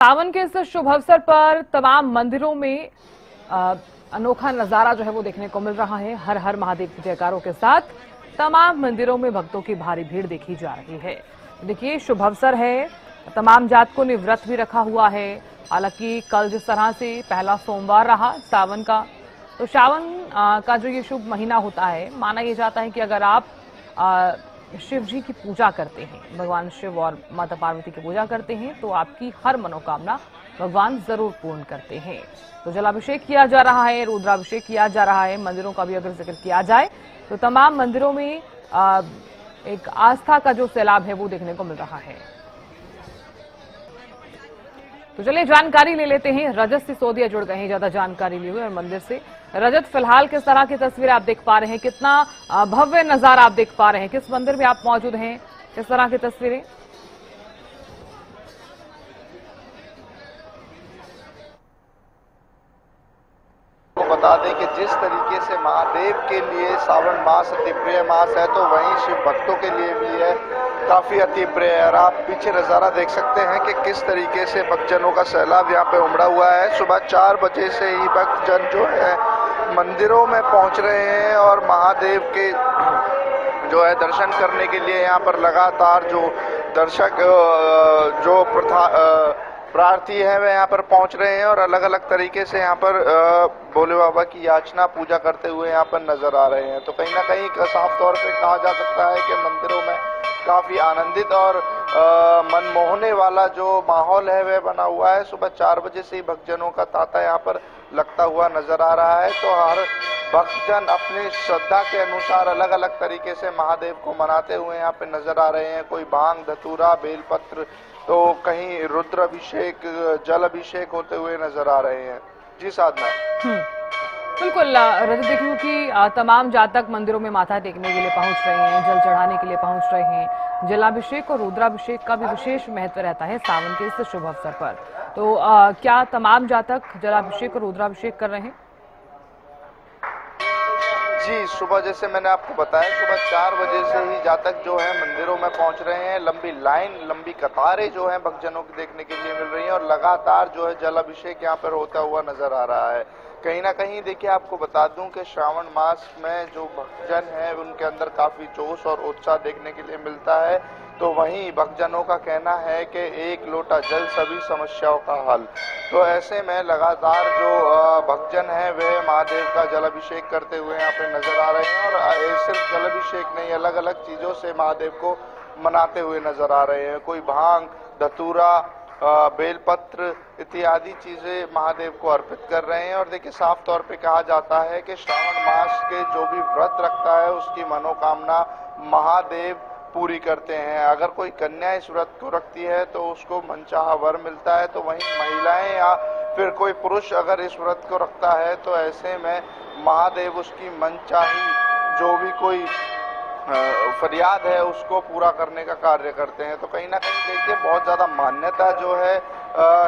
सावन के इस शुभ अवसर पर तमाम मंदिरों में अनोखा नजारा जो है वो देखने को मिल रहा है। हर हर महादेव के जयकारों के साथ तमाम मंदिरों में भक्तों की भारी भीड़ देखी जा रही है। देखिए, शुभ अवसर है, तमाम जातकों ने व्रत भी रखा हुआ है। हालांकि कल जिस तरह से पहला सोमवार रहा सावन का, तो सावन का जो ये शुभ महीना होता है, माना यह जाता है कि अगर आप शिव जी की पूजा करते हैं, भगवान शिव और माता पार्वती की पूजा करते हैं, तो आपकी हर मनोकामना भगवान जरूर पूर्ण करते हैं। तो जलाभिषेक किया जा रहा है, रुद्राभिषेक किया जा रहा है। मंदिरों का भी अगर जिक्र किया जाए तो तमाम मंदिरों में एक आस्था का जो सैलाब है वो देखने को मिल रहा है। तो चलिए जानकारी ले लेते हैं। रजत सिसोदिया जुड़ गए हैं ज्यादा जानकारी लिए हुए और मंदिर से। रजत, फिलहाल किस तरह की तस्वीरें आप देख पा रहे हैं? कितना भव्य नजारा आप देख पा रहे हैं? किस मंदिर में आप मौजूद हैं? किस तरह की तस्वीरें? को बता दें कि जिस तरीके से महादेव के लिए सावन मास अति प्रिय मास है, तो वहीं शिव भक्तों के लिए भी है काफी अति प्रिय है। और आप पीछे नजारा देख सकते हैं कि किस तरीके से भक्तजनों का सैलाब यहाँ पे उमड़ा हुआ है। सुबह 4 बजे से ही भक्तजन जो है मंदिरों में पहुंच रहे हैं और महादेव के जो है दर्शन करने के लिए यहाँ पर लगातार जो दर्शक जो प्रार्थी है वे यहाँ पर पहुंच रहे हैं और अलग अलग तरीके से यहाँ पर भोले बाबा की याचना पूजा करते हुए यहाँ पर नजर आ रहे हैं। तो कहीं ना कहीं साफ तौर पे कहा जा सकता है कि मंदिरों में काफी आनंदित और मनमोहने वाला जो माहौल है वह बना हुआ है। सुबह 4 बजे से ही भक्तजनों का तांता यहाँ पर लगता हुआ नजर आ रहा है। तो हर भक्तजन अपनी श्रद्धा के अनुसार अलग अलग तरीके से महादेव को मनाते हुए यहाँ पे नजर आ रहे हैं। कोई भांग, धतूरा, बेलपत्र, तो कहीं रुद्र अभिषेक, जल अभिषेक होते हुए नजर आ रहे हैं। जी साधना। बिल्कुल रजत, देखिए कि तमाम जातक मंदिरों में माथा टेकने के लिए पहुंच रहे हैं, जल चढ़ाने के लिए पहुंच रहे हैं। जलाभिषेक और रुद्राभिषेक का भी विशेष महत्व रहता है सावन के इस शुभ अवसर पर। तो क्या तमाम जातक जलाभिषेक और रुद्राभिषेक कर रहे हैं? जी, सुबह जैसे मैंने आपको बताया, सुबह 4 बजे से ही जातक जो है मंदिरों में पहुंच रहे हैं। लंबी लाइन, लंबी कतारें जो है भक्तजनों की देखने के लिए मिल रही हैं और लगातार जो है जल अभिषेक यहाँ पर होता हुआ नजर आ रहा है। कहीं ना कहीं देखिए, आपको बता दूं कि श्रावण मास में जो भक्तजन है उनके अंदर काफी जोश और उत्साह देखने के लिए मिलता है। तो वहीं भक्तजनों का कहना है कि एक लोटा जल सभी समस्याओं का हल। तो ऐसे में लगातार जो भक्तजन है वे महादेव का जलाभिषेक करते हुए यहाँ पे नजर आ रहे हैं और सिर्फ जलाभिषेक नहीं, अलग अलग चीजों से महादेव को मनाते हुए नजर आ रहे हैं। कोई भांग, धतूरा, बेलपत्र इत्यादि चीजें महादेव को अर्पित कर रहे हैं। और देखिए, साफ तौर पे कहा जाता है कि श्रावण मास के जो भी व्रत रखता है उसकी मनोकामना महादेव पूरी करते हैं। अगर कोई कन्या इस व्रत को रखती है तो उसको मनचाहा वर मिलता है। तो वहीं महिलाएं या फिर कोई पुरुष अगर इस व्रत को रखता है तो ऐसे में महादेव उसकी मनचाही जो भी कोई फरियाद है उसको पूरा करने का कार्य करते हैं। तो कहीं ना कहीं देखिए, बहुत ज़्यादा मान्यता जो है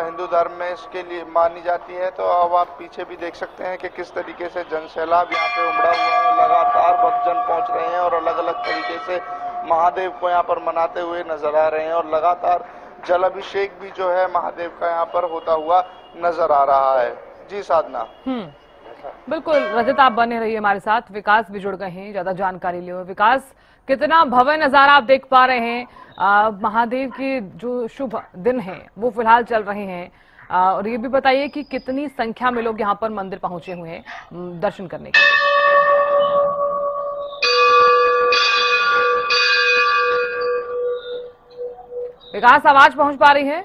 हिंदू धर्म में इसके लिए मानी जाती है। तो अब आप पीछे भी देख सकते हैं कि किस तरीके से जनसैलाब यहाँ पे उमड़ा हुआ है। लगातार भक्तजन पहुँच रहे हैं और अलग अलग तरीके से महादेव को यहाँ पर मनाते हुए नजर आ रहे हैं और लगातार जल अभिषेक भी जो है महादेव का यहाँ पर होता हुआ नजर आ रहा है। जी साधना। बिल्कुल रजत, आप बने रहिए हमारे साथ। विकास भी जुड़ गए हैं ज्यादा जानकारी लिए हुए। विकास, कितना भव्य नजारा आप देख पा रहे हैं? महादेव के जो शुभ दिन हैं वो फिलहाल चल रहे हैं, और ये भी बताइए कि कितनी संख्या में लोग यहाँ पर मंदिर पहुंचे हुए हैं दर्शन करने के लिए? विकास, आवाज पहुंच पा रही है?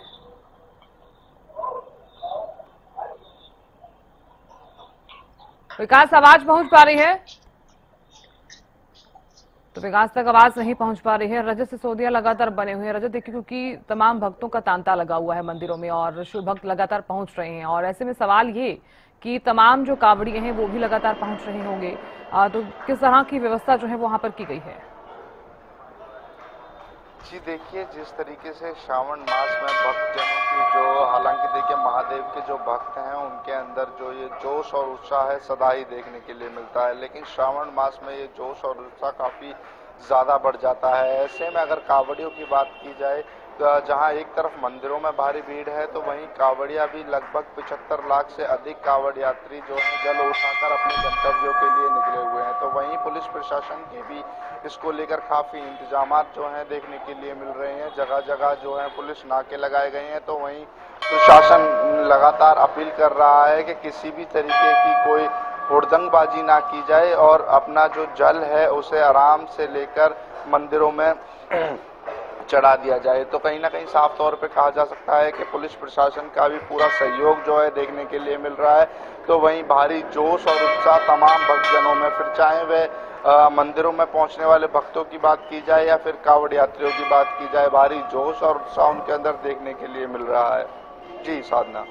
विकास, आवाज पहुंच पा रही है? तो विकास तक आवाज नहीं पहुंच पा रही है। रजत सिसोदिया लगातार बने हुए हैं। रजत, देखिए क्योंकि तमाम भक्तों का तांता लगा हुआ है मंदिरों में और शिव भक्त लगातार पहुंच रहे हैं, और ऐसे में सवाल ये कि तमाम जो कावड़िए हैं वो भी लगातार पहुंच रहे होंगे, तो किस तरह की व्यवस्था जो है वहां पर की गई है? जी देखिए, जिस तरीके से श्रावण मास में भक्तजनों की जो, हालांकि देखिए महादेव के जो भक्त हैं उनके अंदर जो ये जोश और उत्साह है सदा ही देखने के लिए मिलता है, लेकिन श्रावण मास में ये जोश और उत्साह काफी ज़्यादा बढ़ जाता है। ऐसे में अगर कावड़ियों की बात की जाए जहां एक तरफ मंदिरों में भारी भीड़ है तो वहीं कांवड़िया भी लगभग 75 लाख से अधिक कांवड़ यात्री जो हैं जल उठाकर अपने गंतव्यों के लिए निकले हुए हैं। तो वहीं पुलिस प्रशासन के भी इसको लेकर काफी इंतजामात जो हैं देखने के लिए मिल रहे हैं। जगह जगह जो है पुलिस नाके लगाए गए हैं। तो वहीं प्रशासन लगातार अपील कर रहा है कि किसी भी तरीके की कोई हुड़दंगबाजी ना की जाए और अपना जो जल है उसे आराम से लेकर मंदिरों में चढ़ा दिया जाए। तो कहीं ना कहीं साफ तौर पे कहा जा सकता है कि पुलिस प्रशासन का भी पूरा सहयोग जो है देखने के लिए मिल रहा है। तो वहीं भारी जोश और उत्साह तमाम भक्तजनों में, फिर चाहे वे मंदिरों में पहुंचने वाले भक्तों की बात की जाए या फिर कांवड़ यात्रियों की बात की जाए, भारी जोश और उत्साह उनके अंदर देखने के लिए मिल रहा है। जी साधना।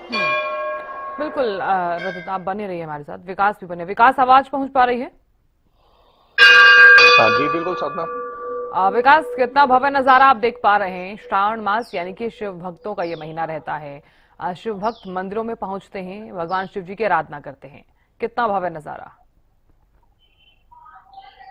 बिल्कुल रजत, आप बने रहिए हमारे साथ। विकास भी बने। विकास, आवाज पहुंच पा रही है? हाँ जी बिल्कुल साधना। विकास, कितना भव्य नजारा आप देख पा रहे हैं। श्रावण मास यानी कि शिव भक्तों का ये महीना रहता है। शिव भक्त मंदिरों में पहुंचते हैं, भगवान शिव जी की आराधना करते हैं। कितना भव्य नजारा।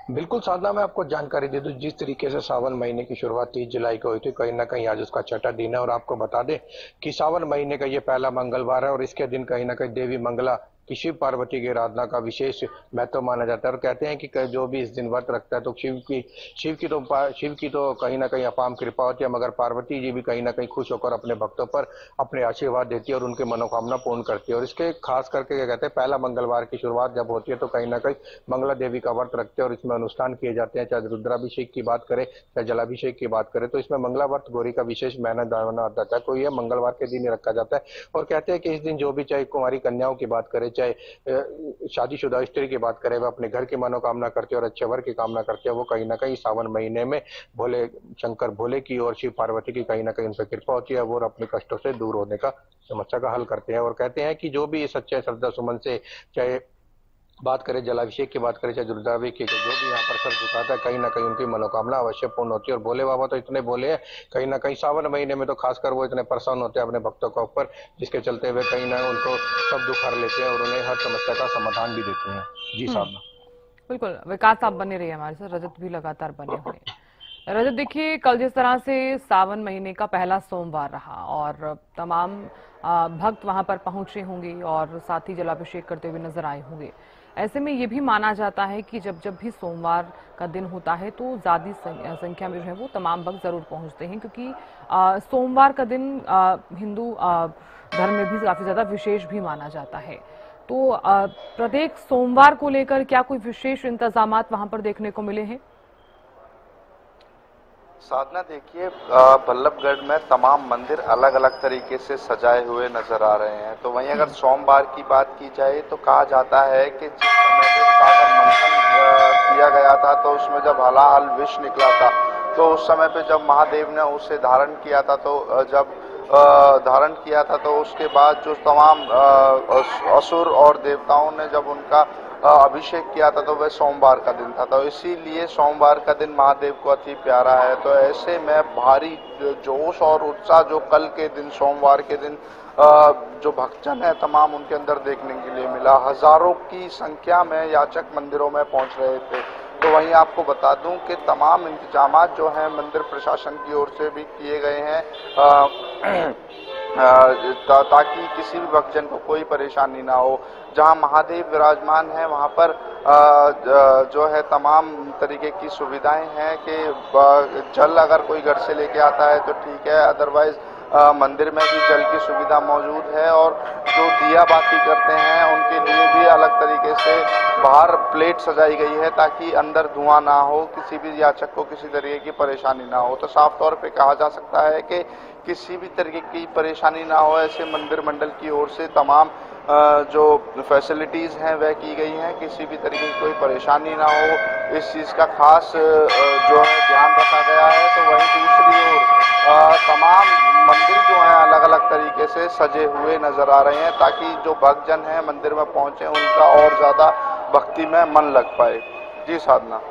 बिल्कुल साधना, मैं आपको जानकारी दे दूं, जिस तरीके से सावन महीने की शुरुआत 30 जुलाई को हुई थी, कहीं ना कहीं आज उसका छठा दिन है। और आपको बता दें कि सावन महीने का ये पहला मंगलवार है और इसके दिन कहीं ना कहीं देवी मंगला कि शिव पार्वती की आराधना का विशेष महत्व माना जाता है। और कहते हैं कि जो भी इस दिन व्रत रखता है तो शिव की तो कहीं ना कहीं अपार कृपा होती है, मगर पार्वती जी भी कहीं ना कहीं खुश होकर अपने भक्तों पर अपने आशीर्वाद देती है और उनकी मनोकामना पूर्ण करती है। और इसके खास करके क्या कहते हैं, पहला मंगलवार की शुरुआत जब होती है तो कहीं ना कहीं मंगला देवी का व्रत रखते हैं और इसमें अनुष्ठान किए जाते हैं। चाहे रुद्राभिषेक की बात करें चाहे जलाभिषेक की बात करें, तो इसमें मंगला व्रत गौरी का विशेष माना जाता है। तो यह मंगलवार के दिन ही रखा जाता है। और कहते हैं कि इस दिन जो भी, चाहे कुंवारी कन्याओं की बात करें चाहे शादीशुदा स्त्री की बात करें, वह अपने घर की मनोकामना करते हैं और अच्छे वर की कामना करते हैं। वो कहीं ना कहीं सावन महीने में भोले शंकर भोले की और शिव पार्वती की कहीं ना कहीं उन पर कृपा होती है। वो अपने कष्टों से दूर होने का समस्या का हल करते हैं। और कहते हैं कि जो भी सच्चे श्रद्धा सुमन से, चाहे बात करें जलाभिषेक की बात करें चाहे रुद्राभिषेक की, जो भी यहाँ पर सर झुकाता है कहीं ना कहीं उनकी मनोकामना अवश्य पूर्ण होती है। और भोले बाबा तो इतने भोले हैं, कहीं ना कहीं सावन महीने में तो खासकर वो इतने प्रसन्न होते हैं अपने भक्तों के ऊपर, जिसके चलते हुए कहीं ना उनको सब दुख हर लेते हैं और उन्हें हर समस्या का समाधान भी देते हैं। जी साहब। बिल्कुल विकास, आप बने रहिए हमारे साथ। रजत भी लगातार बने हुए हैं। रजत, देखिए, कल जिस तरह से सावन महीने का पहला सोमवार रहा और तमाम भक्त वहां पर पहुंचे होंगे और साथ ही जलाभिषेक करते हुए नजर आए होंगे। ऐसे में ये भी माना जाता है कि जब जब भी सोमवार का दिन होता है तो ज्यादा संख्या में जो है वो तमाम भक्त जरूर पहुंचते हैं, क्योंकि सोमवार का दिन हिंदू धर्म में भी काफी ज्यादा विशेष भी माना जाता है। तो प्रत्येक सोमवार को लेकर क्या कोई विशेष इंतजामात वहां पर देखने को मिले हैं? साधना, देखिए, बल्लभगढ़ में तमाम मंदिर अलग अलग तरीके से सजाए हुए नजर आ रहे हैं। तो वहीं अगर सोमवार की बात की जाए तो कहा जाता है कि जिस समय पे सागर मंथन किया गया था तो उसमें जब हलाहल विष निकला था, तो उस समय पे जब महादेव ने उसे धारण किया था, तो जब धारण किया था तो उसके बाद जो तमाम असुर और देवताओं ने जब उनका अभिषेक किया था तो वह सोमवार का दिन था। तो इसीलिए सोमवार का दिन महादेव को अति प्यारा है। तो ऐसे में भारी जोश और उत्साह जो कल के दिन, सोमवार के दिन, जो भक्तजन है तमाम उनके अंदर देखने के लिए मिला। हजारों की संख्या में याचक मंदिरों में पहुंच रहे थे। तो वहीं आपको बता दूं कि तमाम इंतजामात जो हैं मंदिर प्रशासन की ओर से भी किए गए हैं ताकि किसी भी भक्तजन को कोई परेशानी ना हो। जहां महादेव विराजमान है वहां पर जो है तमाम तरीके की सुविधाएं हैं कि जल अगर कोई घर से लेके आता है तो ठीक है, अदरवाइज मंदिर में भी जल की सुविधा मौजूद है। और जो दिया बाती करते हैं उनके लिए भी अलग तरीके से बाहर प्लेट सजाई गई है ताकि अंदर धुआं ना हो, किसी भी याचक को किसी तरीके की परेशानी ना हो। तो साफ तौर पे कहा जा सकता है कि किसी भी तरीके की परेशानी ना हो, ऐसे मंदिर मंडल की ओर से तमाम जो फैसिलिटीज़ हैं वह की गई हैं, किसी भी तरीके की कोई परेशानी ना हो, इस चीज़ का खास जो है ध्यान रखा गया है। तो वहीं दूसरी ओर तमाम मंदिर जो हैं अलग अलग तरीके से सजे हुए नजर आ रहे हैं ताकि जो भक्तजन हैं मंदिर में पहुंचे उनका और ज़्यादा भक्ति में मन लग पाए। जी साधना।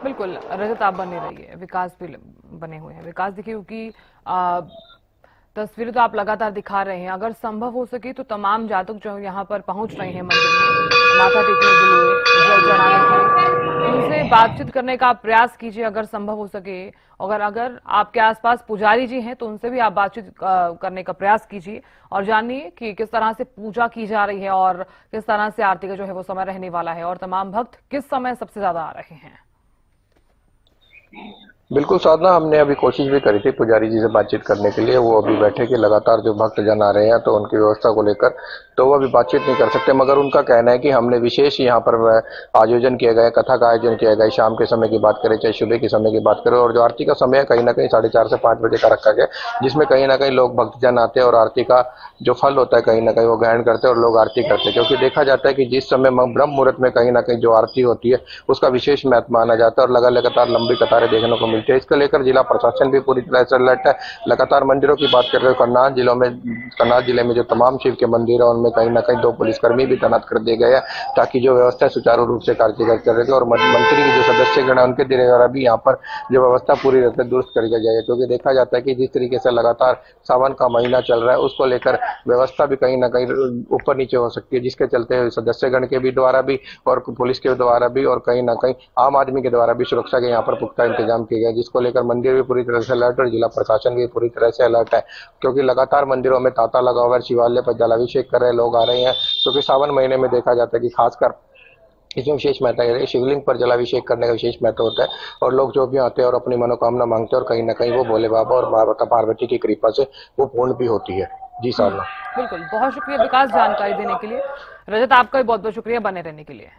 बिल्कुल रजत, आप बने रहिए। विकास भी बने हुए हैं। विकास, देखिए, क्योंकि तस्वीरें तो आप लगातार दिखा रहे हैं, अगर संभव हो सके तो तमाम जातक जो यहाँ पर पहुंच रहे हैं मंदिर में, माथा टेकने के लिए, जल चढ़ाने के लिए, उनसे बातचीत करने का प्रयास कीजिए अगर संभव हो सके। अगर आपके आसपास पुजारी जी हैं तो उनसे भी आप बातचीत करने का प्रयास कीजिए और जानिए कि किस तरह से पूजा की जा रही है और किस तरह से आरती का जो है वो समय रहने वाला है और तमाम भक्त किस समय सबसे ज्यादा आ रहे हैं। बिल्कुल साधना, हमने अभी कोशिश भी करी थी पुजारी जी से बातचीत करने के लिए। वो अभी बैठे कि लगातार जो भक्त जन आ रहे हैं तो उनकी व्यवस्था को लेकर तो वो अभी बातचीत नहीं कर सकते, मगर उनका कहना है कि हमने विशेष यहाँ पर आयोजन किया गया, कथा का आयोजन किया गया। शाम के समय की बात करें चाहे सुबह के समय की बात करें, और जो आरती का समय है कहीं ना कहीं 4:30 से 5 बजे का रखा गया, जिसमें कहीं ना कहीं लोग भक्तजन आते हैं और आरती का जो फल होता है कहीं ना कहीं वो ग्रहण करते हैं और लोग आरती करते हैं। क्योंकि देखा जाता है कि जिस समय ब्रह्म मुहूर्त में कहीं ना कहीं जो आरती होती है उसका विशेष महत्व माना जाता है और लगातार लंबी कतारें देखने को मिलती है। इसको लेकर जिला प्रशासन भी पूरी तरह से अलर्ट है। लगातार मंदिरों की बात कर रहे हो, करनाल जिले में जो तमाम शिव के मंदिर है उनमें कहीं ना कहीं 2 पुलिसकर्मी भी तैनात कर दिए गए हैं ताकि जो व्यवस्था सुचारू रूप से कार्य कर रहे और मंत्री के जो सदस्यगण है उनके द्वारा भी यहाँ पर जो व्यवस्था पूरी तरह से दुरुस्त कर जाएगी। क्योंकि देखा जाता है कि जिस तरीके से लगातार सावन का महीना चल रहा है उसको लेकर व्यवस्था भी कहीं ना कहीं ऊपर नीचे हो सकती है, जिसके चलते सदस्यगण के भी द्वारा भी और पुलिस के द्वारा भी और कहीं ना कहीं आम आदमी के द्वारा भी सुरक्षा के यहाँ पर पुख्ता इंतजाम किए गए, जिसको लेकर मंदिर भी पूरी तरह से अलर्ट और जिला प्रशासन भी पूरी तरह से अलर्ट है। क्योंकि लगातार मंदिरों में तांता लगा हुआ है, शिवालय पर जलाभिषेक कर रहे लोग आ रहे हैं। क्योंकि सावन महीने में देखा जाता है कि खासकर इसमें विशेष महत्व है, शिवलिंग पर जलाभिषेक करने का विशेष महत्व होता है और लोग जो भी आते हैं और अपनी मनोकामना मांगते हैं और कहीं ना कहीं वो भोले बाबा और माता पार्वती की कृपा से वो पूर्ण भी होती है। जी साधना। बिल्कुल, बहुत शुक्रिया विकास जानकारी देने के लिए। रजत, आपका भी बहुत बहुत शुक्रिया बने रहने के लिए।